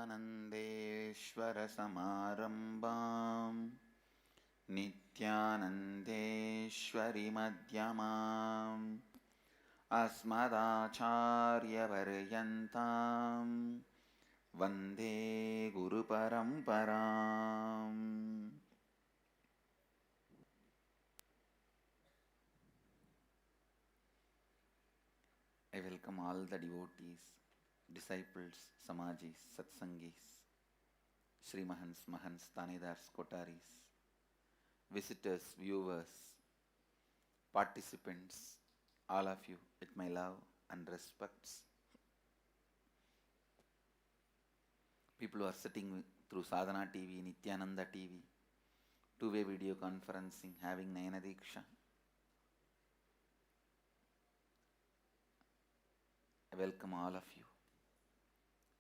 सच्चिदानन्देश्वरसमारम्भां नित्यानन्देश्वरिमध्यमाम् अस्मदाचार्यपर्यन्तां वन्दे गुरुपरम्पराम्. I welcome all the devotees, disciples, samajis, satsangis, Srimahans, Mahans, Tanedars, Kotaris, visitors, viewers, participants, all of you with my love and respects. People who are sitting through Sadhana TV, Nityananda TV, two-way video conferencing, having Nayana Diksha. I welcome all of you.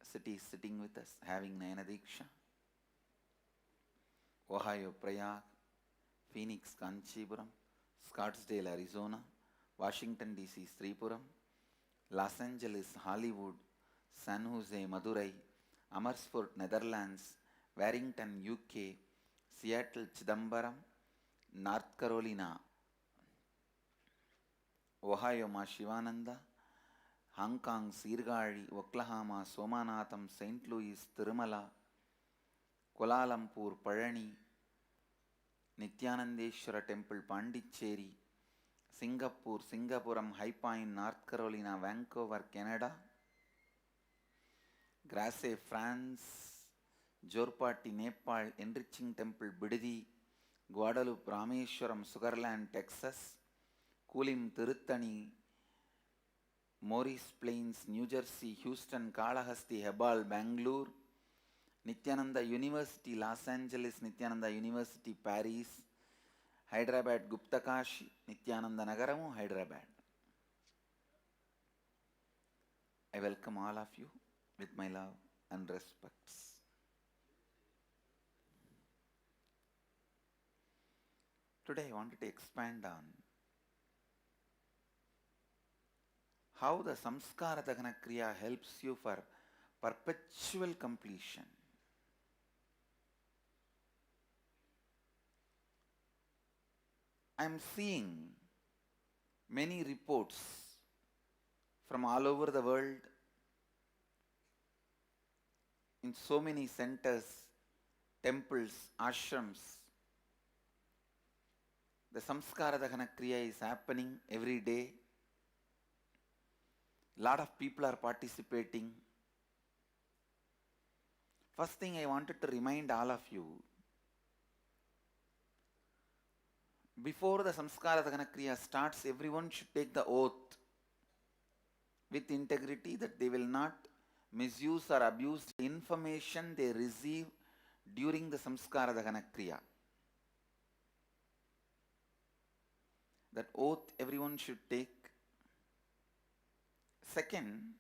City is sitting with us, having Nayana Diksha. Ohio, Prayag, Phoenix, Kanchipuram, Scottsdale, Arizona, Washington, D.C., Sripuram, Los Angeles, Hollywood, San Jose, Madurai, Amersfoort, Netherlands, Warrington, UK, Seattle, Chidambaram, North Carolina, Ohio, Ma Shivananda, Hong Kong, Sirgari, Oklahoma, Somanatham, St. Louis, Tirumala, Kuala Lumpur, Parani, Nityanandeshwara Temple, Pondicherry, Singapore, Singapuram, High Point, North Carolina, Vancouver, Canada, Grasse, France, Jorpati, Nepal, Enriching Temple, Bididi, Guadalupe, Rameshwaram, Sugarland, Texas, Kulim, Tirutani, Morris Plains, New Jersey, Houston, Kalahasti, Hebal, Bangalore, Nityananda University, Los Angeles, Nityananda University, Paris, Hyderabad, Guptakashi, Nityananda Nagaramu, Hyderabad. I welcome all of you with my love and respects. Today I wanted to expand on how the Samskara Dahana Kriya helps you for perpetual completion. I am seeing many reports from all over the world in so many centers, temples, ashrams. The Samskara Dahana Kriya is happening every day. Lot of people are participating. First thing I wanted to remind all of you, before the Samskara Dahana Kriya starts, everyone should take the oath with integrity that they will not misuse or abuse the information they receive during the Samskara Dahana Kriya. That oath everyone should take. Second,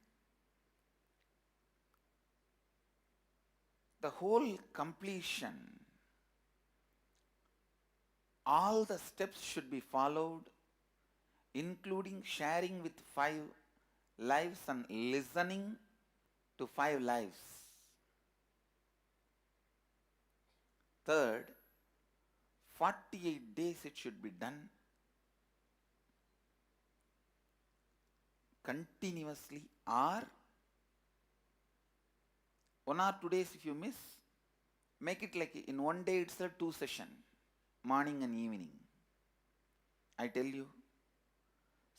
the whole completion, all the steps should be followed, including sharing with 5 lives and listening to 5 lives. Third, 48 days it should be done continuously, or 1 or 2 days if you miss, make it like in 1 day itself 2 sessions, morning and evening. I tell you,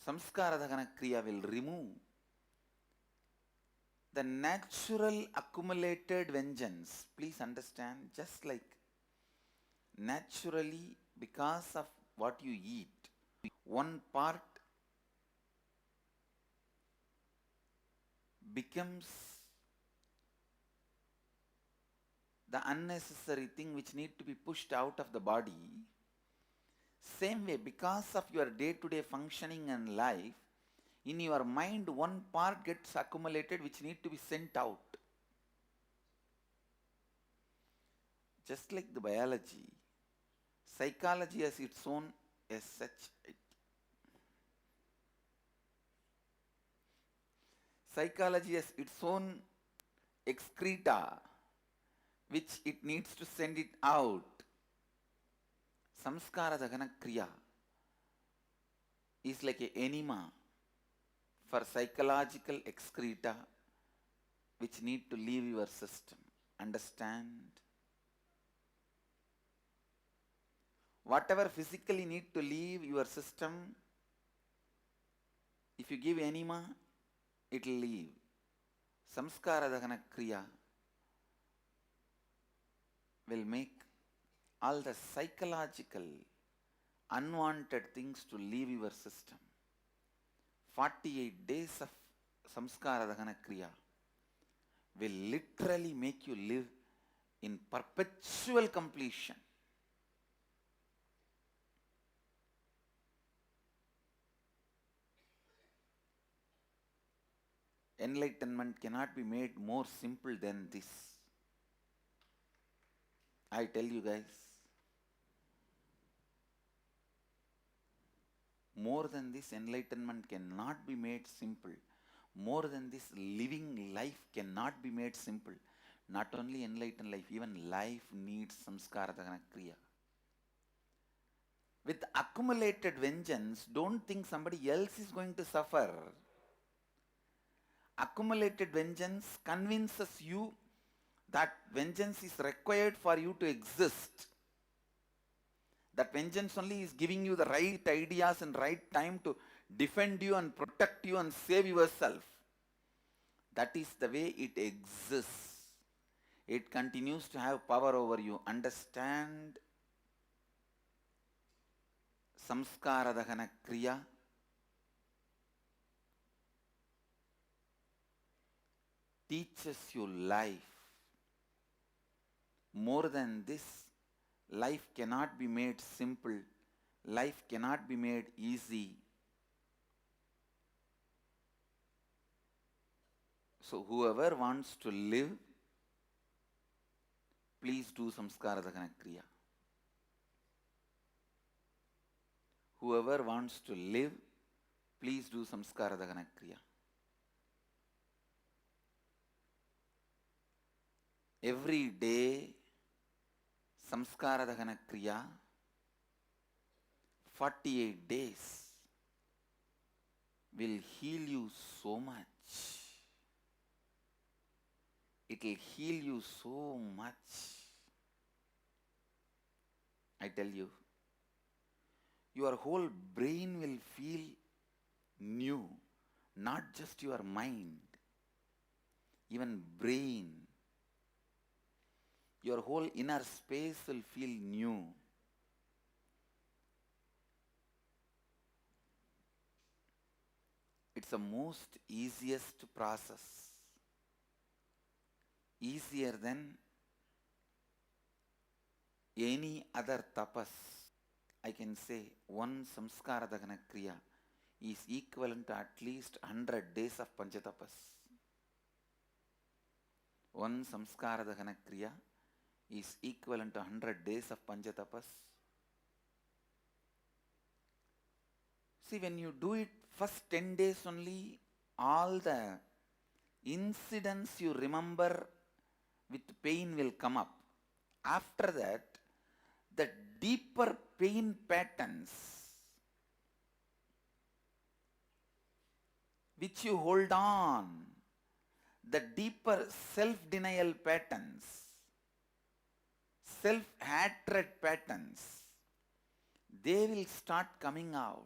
Samskara Dahana Kriya will remove the natural accumulated vengeance. Please understand, just like naturally, because of what you eat, one part becomes the unnecessary thing which need to be pushed out of the body. Same way, because of your day-to-day functioning and life, in your mind one part gets accumulated which need to be sent out. Just like the biology, psychology has its own as such. Psychology has its own excreta which it needs to send it out. Samskara Dahana Kriya is like an enema for psychological excreta which need to leave your system. Understand? Whatever physically need to leave your system, if you give enema, it will leave. Samskara Dahana Kriya will make all the psychological unwanted things to leave your system. 48 days of Samskara Dahana Kriya will literally make you live in perpetual completion. Enlightenment cannot be made more simple than this. I tell you guys, more than this, enlightenment cannot be made simple. More than this, living life cannot be made simple. Not only enlightened life, even life needs samskara dahana kriya. With accumulated vengeance, don't think somebody else is going to suffer. Accumulated vengeance convinces you that vengeance is required for you to exist. That vengeance only is giving you the right ideas and right time to defend you and protect you and save yourself. That is the way it exists. It continues to have power over you. Understand? Samskara Dahana Kriya teaches you life. More than this, life cannot be made simple. Life cannot be made easy. So whoever wants to live, please do Samskara Dahana Kriya. Whoever wants to live, please do Samskara Dahana Kriya. Every day, Samskara Dahana Kriya, 48 days, will heal you so much. It will heal you so much. I tell you, your whole brain will feel new, not just your mind, even brain. Your whole inner space will feel new. It's the most easiest process. Easier than any other tapas. I can say one samskara dahana kriya is equivalent to at least 100 days of panchatapas. One samskara dahana kriya is equivalent to 100 days of panchatapas. See, when you do it first 10 days only, all the incidents you remember with pain will come up. After that, the deeper pain patterns which you hold on, the deeper self-denial patterns, self-hatred patterns, they will start coming out.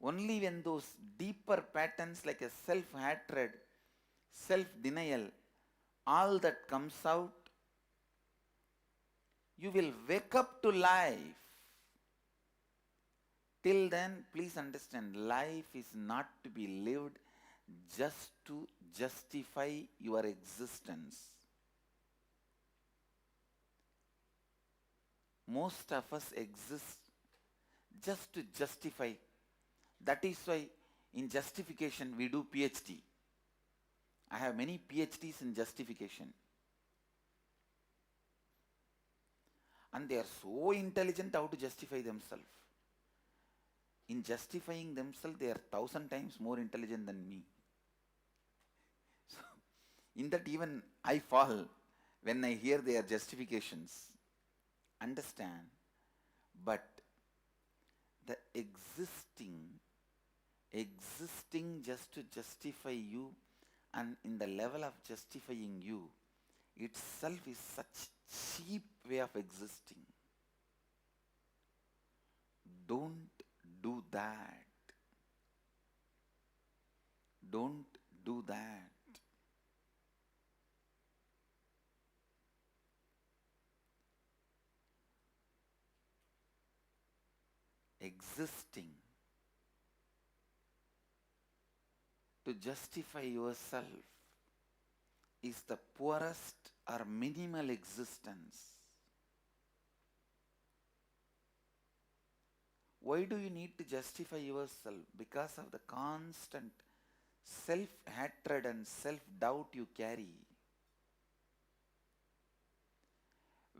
Only when those deeper patterns like a self-hatred, self-denial, all that comes out, you will wake up to life. Till then, please understand, life is not to be lived just to justify your existence. Most of us exist just to justify. That is why in justification we do PhD. I have many PhDs in justification. And they are so intelligent how to justify themselves. In justifying themselves, they are 1,000 times more intelligent than me. So, in that even I fall When I hear their justifications, understand, but the existing just to justify you, and in the level of justifying you itself is such cheap way of existing. Don't do that. Don't do that. Existing to justify yourself is the poorest or minimal existence. Why do you need to justify yourself? Because of the constant self-hatred and self-doubt you carry.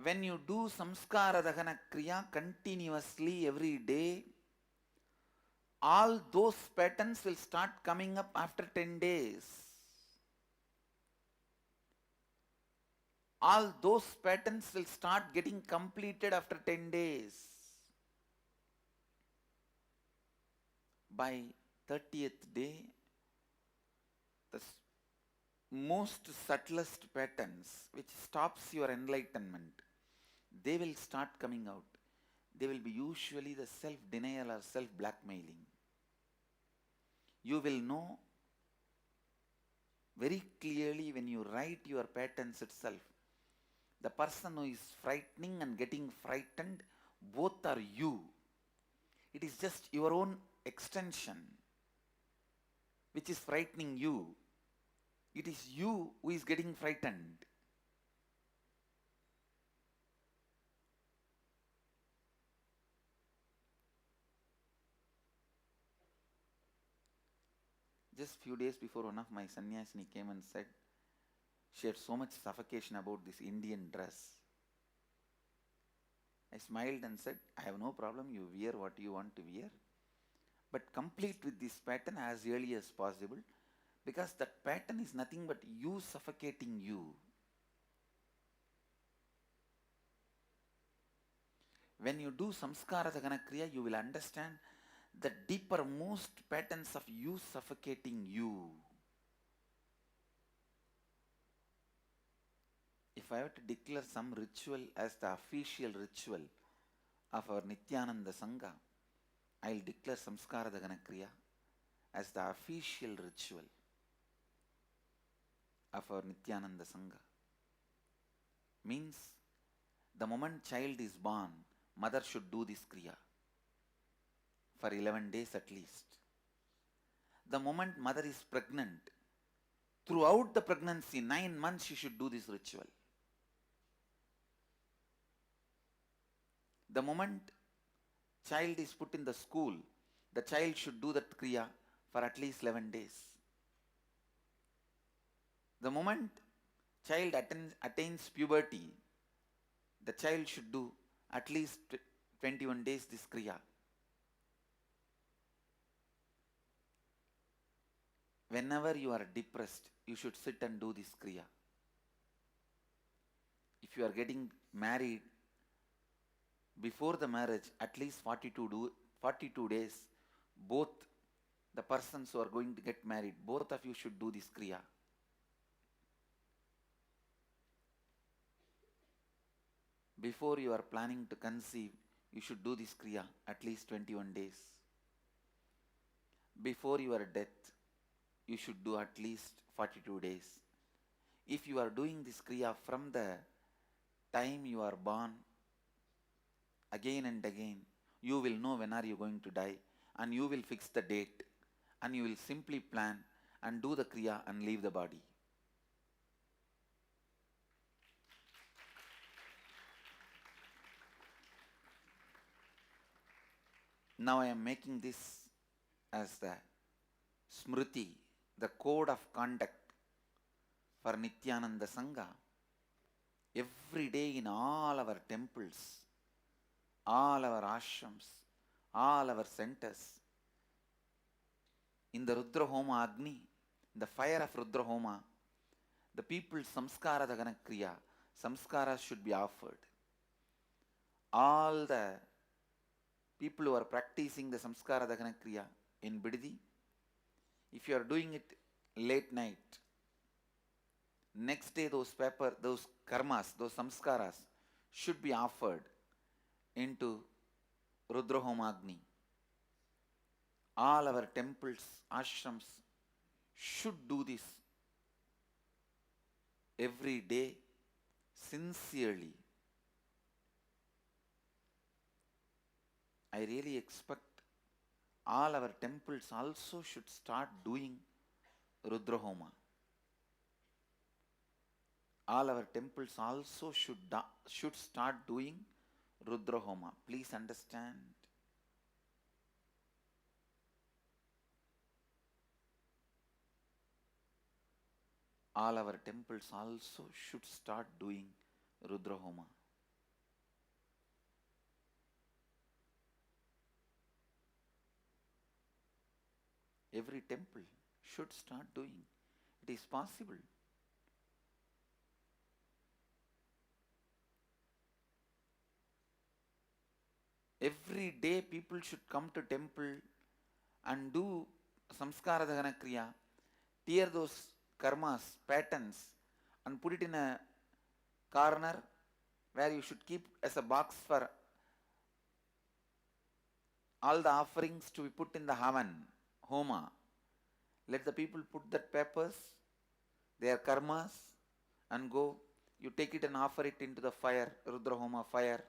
When you do samskara dahana kriya continuously every day, all those patterns will start coming up after 10 days. All those patterns will start getting completed after 10 days. By 30th day, the most subtlest patterns which stops your enlightenment, they will start coming out. They will be usually the self-denial or self-blackmailing. You will know very clearly when you write your patterns itself. The person who is frightening and getting frightened, both are you. It is just your own extension which is frightening you. It is you who is getting frightened. Just few days before, one of my sannyasini came and said, she had so much suffocation about this Indian dress. I smiled and said, I have no problem, you wear what you want to wear, but complete with this pattern as early as possible, because that pattern is nothing but you suffocating you. When you do samskara dahana kriya, you will understand the deeper most patterns of you suffocating you. If I have to declare some ritual as the official ritual of our Nityananda Sangha, I will declare samskara dahana kriya as the official ritual of our Nityananda Sangha. Means the moment child is born, mother should do this kriya for 11 days at least. The moment mother is pregnant, throughout the pregnancy, 9 months she should do this ritual. The moment child is put in the school, the child should do that kriya for at least 11 days. The moment child attains puberty, the child should do at least 21 days this kriya. Whenever you are depressed, you should sit and do this kriya. If you are getting married, before the marriage, at least 42 days, both the persons who are going to get married, both of you should do this kriya. Before you are planning to conceive, you should do this kriya at least 21 days. Before your death, you should do at least 42 days. If you are doing this kriya from the time you are born, again and again, you will know when are you going to die, and you will fix the date, and you will simply plan and do the kriya and leave the body. Now I am making this as the smriti, the code of conduct for Nityananda Sangha. Every day in all our temples, all our ashrams, all our centers, in the Rudra Homa Agni, the fire of Rudra Homa, the people samskara dahana kriya samskaras should be offered. All the people who are practicing the samskara dahana kriya in Bidadi, if you are doing it late night, next day those karmas, those samskaras should be offered into Rudrahomagni. All our temples, ashrams should do this every day sincerely. I really expect all our temples also should start doing Rudrahoma. All our temples also should start doing Rudrahoma. Please understand. All our temples also should start doing Rudrahoma. Every temple should start doing. It is possible. Every day people should come to temple and do samskara dahana kriya, tear those karmas, patterns, and put it in a corner where you should keep as a box for all the offerings to be put in the havan, homa. Let the people put that papers, their karmas, and go. You take it and offer it into the fire, Rudrahoma fire.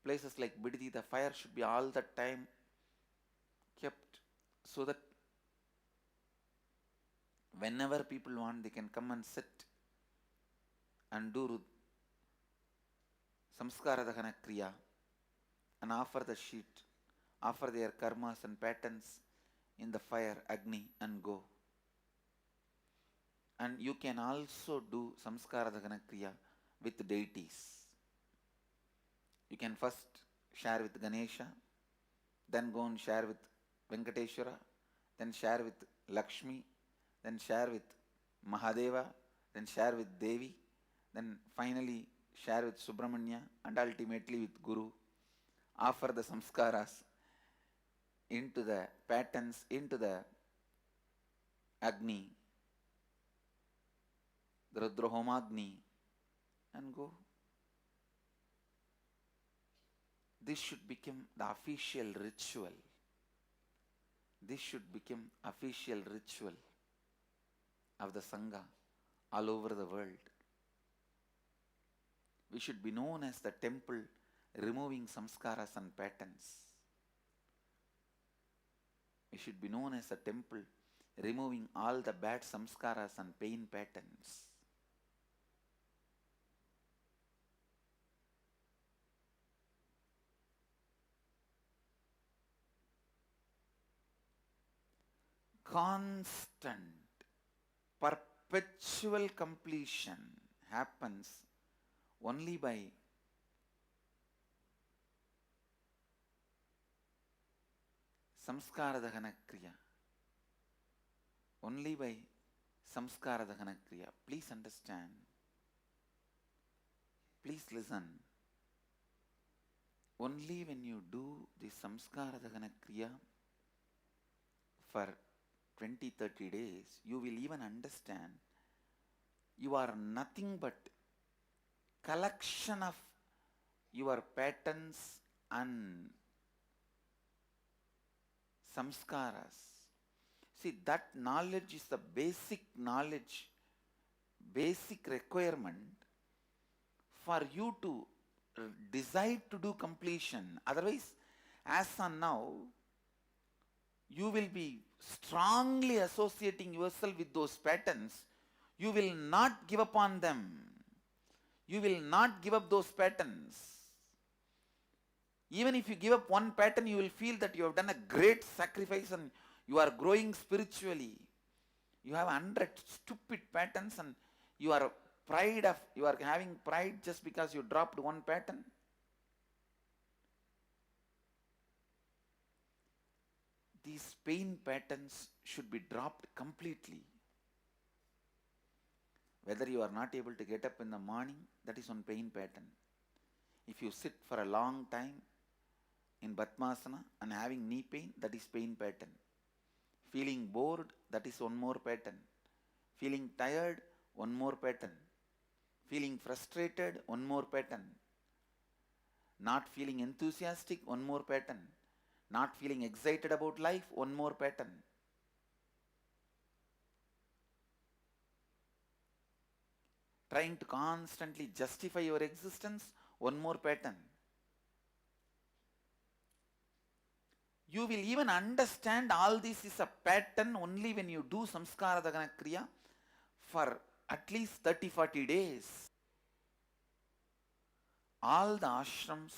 Places like Bidadi, the fire should be all the time kept so that whenever people want, they can come and sit and do samskara dahana kriya and offer the sheet, offer their karmas and patterns in the fire, Agni, and go. And you can also do samskara dahana kriya with deities. You can first share with Ganesha, then go and share with Venkateshwara, then share with Lakshmi, then share with Mahadeva, then share with Devi, then finally share with Subramanya, and ultimately with Guru. Offer the samskaras into the patterns, into the Agni, the Rudrahomagni, and go. This should become the official ritual. This should become official ritual of the Sangha all over the world. We should be known as the temple removing samskaras and patterns. We should be known as a temple removing all the bad samskaras and pain patterns. Constant, perpetual completion happens only by samskara dahana kriya. Only by samskara dahana kriya. Please understand. Please listen. Only when you do the samskara dahana kriya for 20-30 days, you will even understand you are nothing but collection of your patterns and samskaras. See, that knowledge is the basic knowledge, basic requirement for you to decide to do completion. Otherwise, as on now, you will be strongly associating yourself with those patterns. You will not give up on them. You will not give up those patterns. Even if you give up one pattern, you will feel that you have done a great sacrifice and you are growing spiritually. You have 100 stupid patterns and you are having pride just because you dropped one pattern. These pain patterns should be dropped completely. Whether you are not able to get up in the morning, that is one pain pattern. If you sit for a long time in Padmasana and having knee pain, that is pain pattern. Feeling bored, that is one more pattern. Feeling tired, one more pattern. Feeling frustrated, one more pattern. Not feeling enthusiastic, one more pattern. Not feeling excited about life, one more pattern. Trying to constantly justify your existence, one more pattern. You will even understand all this is a pattern only when you do Samskara Dagana Kriya for at least 30-40 days. All the ashrams,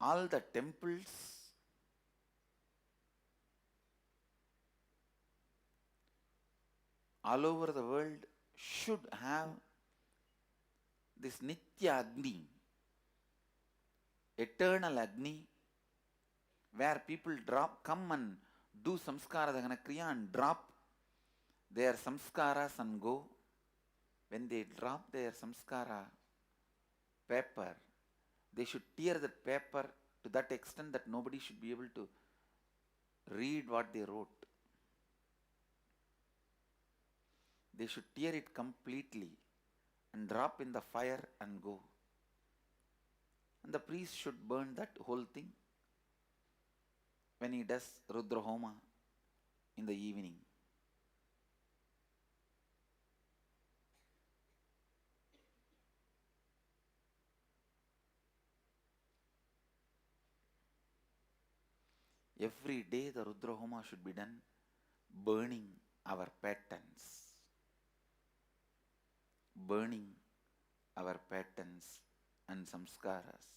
all the temples, all over the world should have this Nitya Agni, eternal Agni, where people come and do Samskara Dagana Kriya and drop their samskaras and go. When they drop their samskara paper, they should tear that paper to that extent that nobody should be able to read what they wrote. They should tear it completely and drop in the fire and go. And the priest should burn that whole thing when he does Rudra Homa in the evening. Every day the Rudra Homa should be done, burning our patterns. Burning our patterns and samskaras.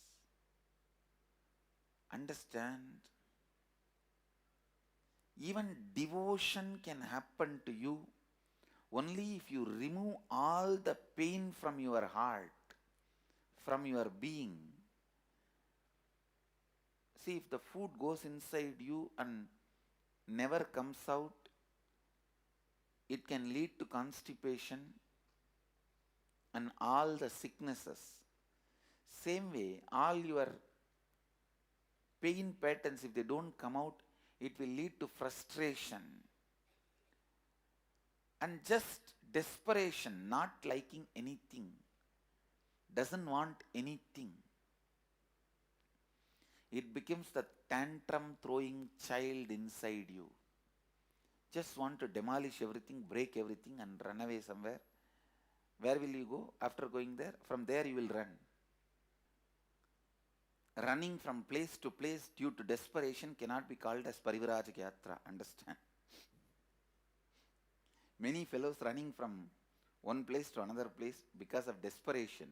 Understand, even devotion can happen to you only if you remove all the pain from your heart, from your being. See, if the food goes inside you and never comes out, it can lead to constipation and all the sicknesses. Same way, all your pain patterns, if they don't come out, it will lead to frustration and just desperation, not liking anything, doesn't want anything. It becomes the tantrum throwing child inside you. Just want to demolish everything, break everything and run away somewhere. Where will you go after going there? From there you will run. Running from place to place due to desperation cannot be called as Parivrajaka Yatra. Understand? Many fellows running from one place to another place because of desperation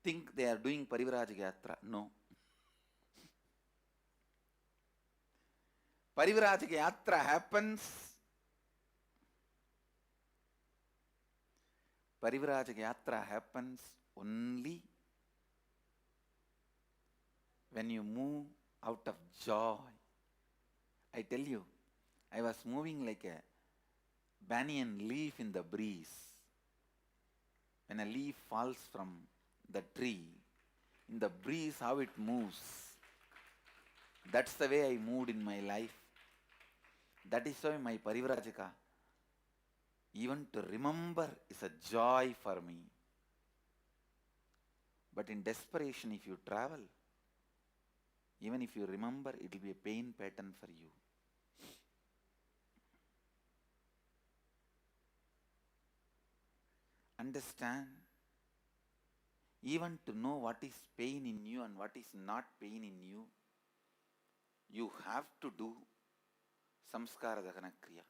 think they are doing Parivrajaka Yatra. No. Parivrajaka Yatra happens. Parivrajaka Yatra happens only when you move out of joy. I tell you, I was moving like a banyan leaf in the breeze. When a leaf falls from the tree, in the breeze how it moves. That's the way I moved in my life. That is why my Parivrajaka, even to remember, is a joy for me. But in desperation, if you travel, even if you remember, it will be a pain pattern for you. Understand, even to know what is pain in you and what is not pain in you, you have to do Samskara Dagana Kriya.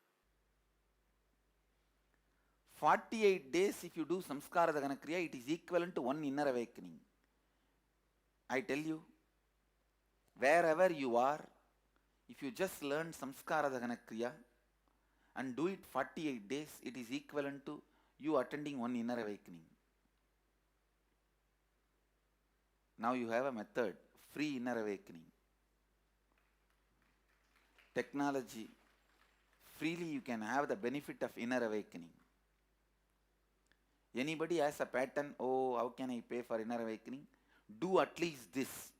48 days if you do Samskara Dagana Kriya, it is equivalent to one inner awakening. I tell you, wherever you are, if you just learn Samskara Dagana Kriya and do it 48 days, it is equivalent to you attending one inner awakening. Now you have a method, free inner awakening. Technology, freely you can have the benefit of inner awakening. Anybody has a pattern, oh, how can I pay for inner awakening? Do at least this.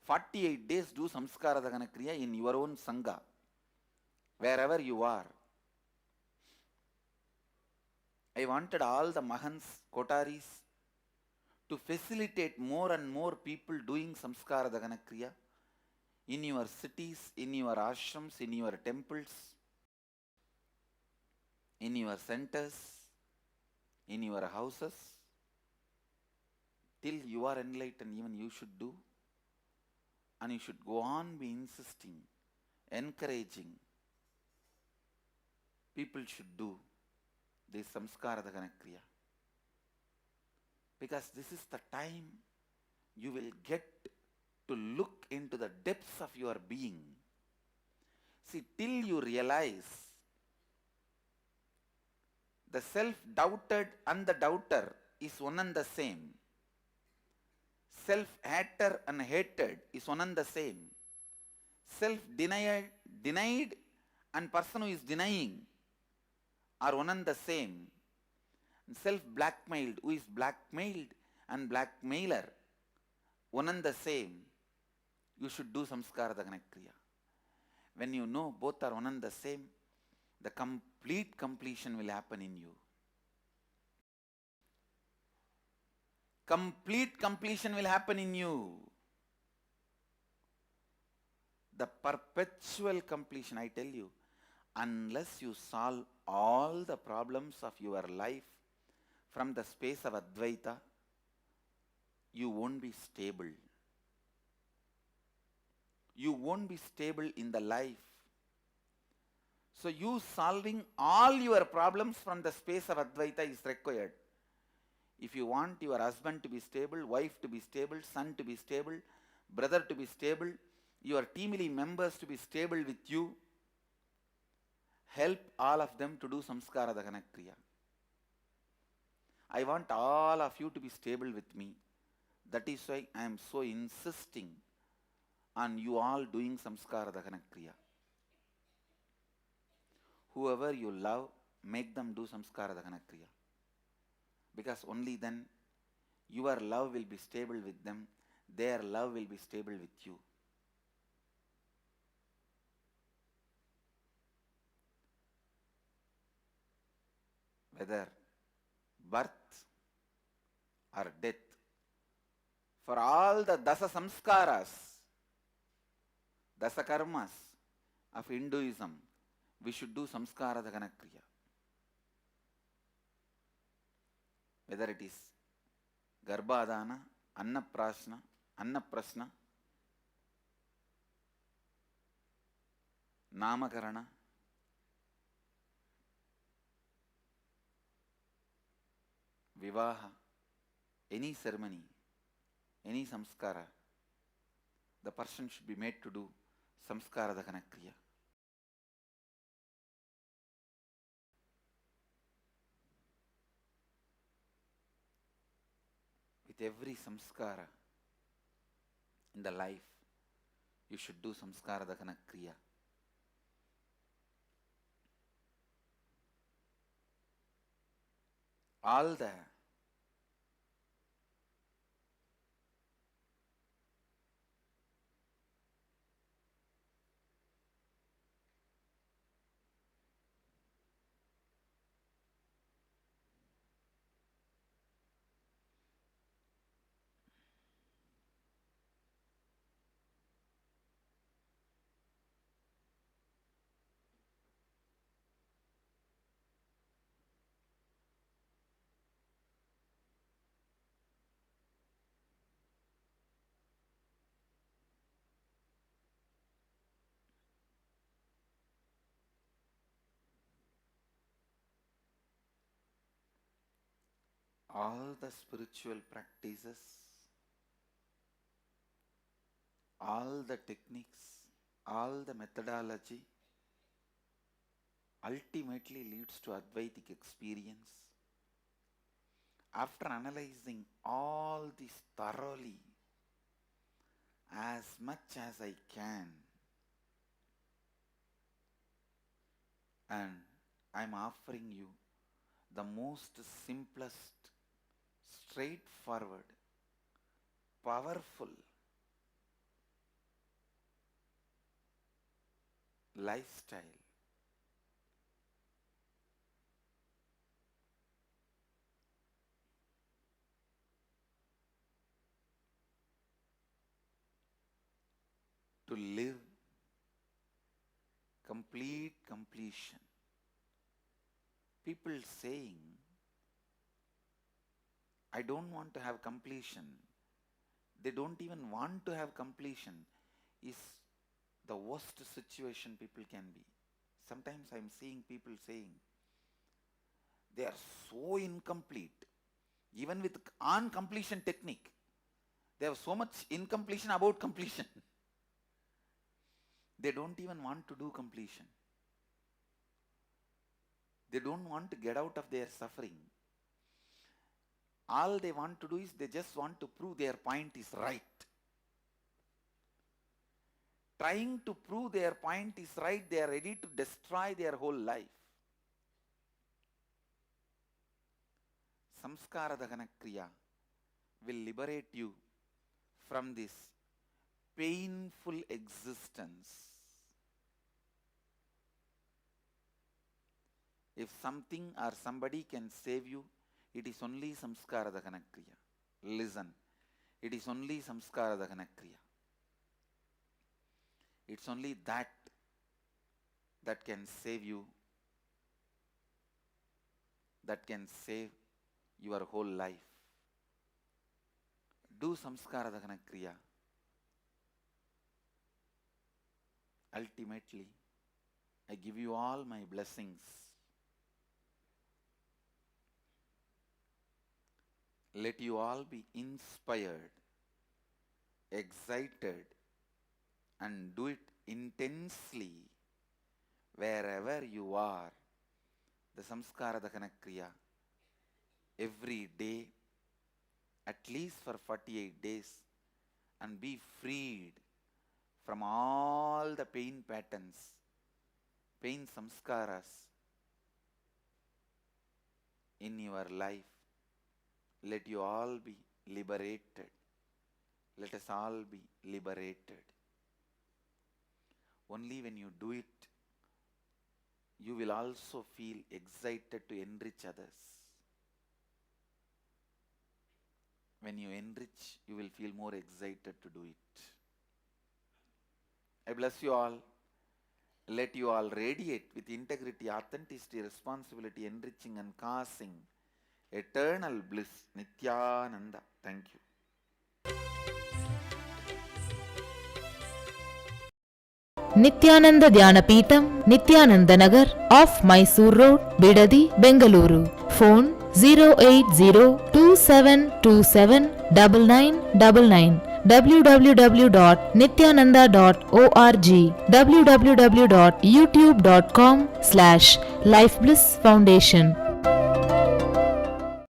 48 days do Samskara Dahana Kriya in your own Sangha, wherever you are. I wanted all the Mahans, Kotaris to facilitate more and more people doing Samskara Dahana Kriya in your cities, in your ashrams, in your temples, in your centers, in your houses. Till you are enlightened, even you should do. And you should go on be insisting, encouraging. People should do this Samskara Dahana Kriya. Because this is the time you will get to look into the depths of your being. See, till you realize the self-doubted and the doubter is one and the same. Self-hater and hated is one and the same. Self-denied and person who is denying are one and the same. Self-blackmailed, who is blackmailed, and blackmailer, one and the same. You should do Samskara Dahana Kriya. When you know both are one and the same, the complete completion will happen in you. Complete completion will happen in you. The perpetual completion, I tell you, unless you solve all the problems of your life from the space of Advaita, you won't be stable. You won't be stable in the life. So you solving all your problems from the space of Advaita is required. If you want your husband to be stable, wife to be stable, son to be stable, brother to be stable, your team members to be stable with you, help all of them to do Samskara Dahana Kriya. I want all of you to be stable with me. That is why I am so insisting on you all doing Samskara Dahana Kriya. Whoever you love, make them do Samskara Dahana Kriya. Because only then your love will be stable with them, their love will be stable with you. Whether birth or death, for all the Dasa Samskaras, Dasa Karmas of Hinduism, we should do Samskara Dahana Kriya. Whether it is Garbhadana, Annaprasna, Namakarana, Vivaha, any ceremony, any samskara, the person should be made to do Samskara Dahana Kriya. With every samskara in the life, you should do Samskara Dahana Kriya. All the spiritual practices, all the techniques, all the methodology ultimately leads to Advaitic experience. After analyzing all this thoroughly, as much as I can, And I'm offering you the most simplest, straightforward, powerful lifestyle to live complete completion. People saying, I don't want to have completion. They don't even want to have completion is the worst situation people can be. Sometimes I'm seeing people saying, they are so incomplete. Even with on completion technique, they have so much incompletion about completion. They don't even want to do completion. They don't want to get out of their suffering. All they want to do is they just want to prove their point is right. Trying to prove their point is right, they are ready to destroy their whole life. Samskara Dahana Kriya will liberate you from this painful existence. If something or somebody can save you, it is only Samskara Dahana Kriya. Listen, it is only Samskara Dahana Kriya. It's only that can save you, that can save your whole life. Do Samskara Dahana Kriya. Ultimately, I give you all my blessings. Let you all be inspired, excited, and do it intensely wherever you are. The Samskara Dahana Kriya every day, at least for 48 days, and be freed from all the pain patterns, pain samskaras in your life. Let you all be liberated. Let us all be liberated. Only when you do it, you will also feel excited to enrich others. When you enrich, you will feel more excited to do it. I bless you all. Let you all radiate with integrity, authenticity, responsibility, enriching and causing eternal bliss. Nityananda. Thank you. Nityananda Dhyanapitham, Nityananda Nagar, off Mysore Road, Bidadi, Bengaluru. Phone 08027279999. www.nityananda.org. www.youtube.com/Life Bliss Foundation.